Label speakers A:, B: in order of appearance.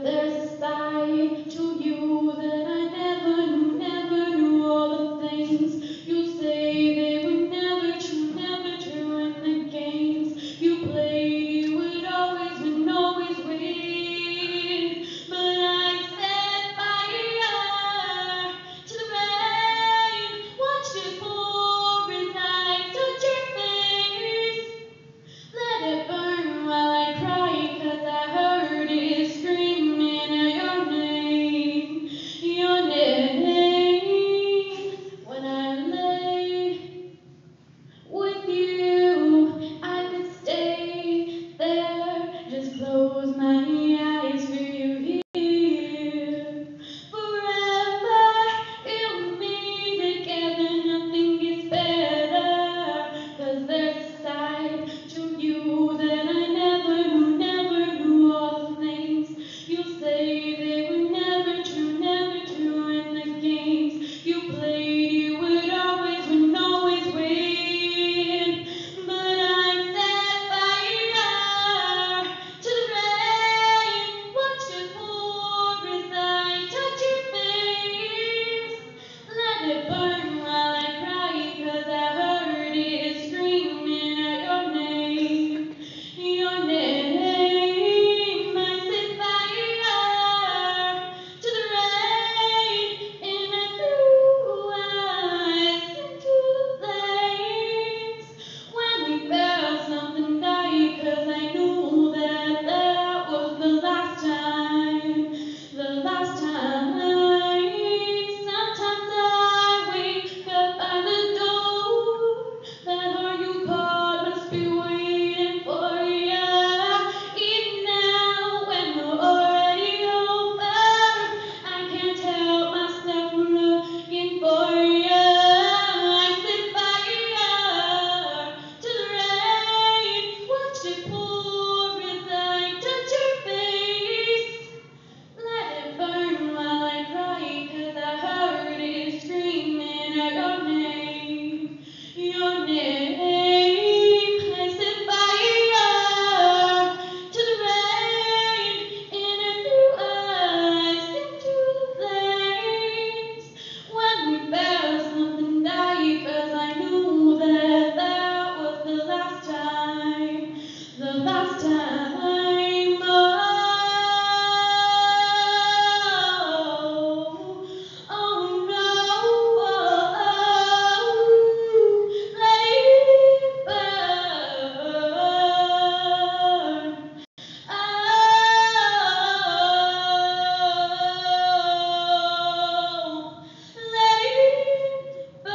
A: there's a side to you that I never knew all the things you say they were never true, and the games you played you would always win, always win. But I set fire to the rain, watched it pour as I touched your face. Let it burn while I cry, 'cause I heard it screaming out your name, your name. When I lay with you, I could stay there, just close my eyes for you here. Forever, you and me together, nothing gets better, 'cause there's a side to you that I never knew all the things you say they were never true, and the games you played you would always win, always win. But I set fire to the rain, watched it pour as I touch your face. Let it burn while I cry, 'cause I heard it screaming out your name, your name. I set fire to the rain, and I threw us into the flames. When we felt something die, 'cause I knew that that was the last time, the last time. Sometimes I wake up by the door, that heart you called must be waiting for ya. Even now when we're already over, I can't help myself from looking for ya. I set fire to the rain, watched it pour as I touch your face. Let it burn while I cry, 'cause I heard it screaming out your name, your name. I set fire to the rain, and I threw us into the flames. When we felt something die, 'cause I knew that that was the last time, the last time. Oh no, let it burn. Oh, let it burn.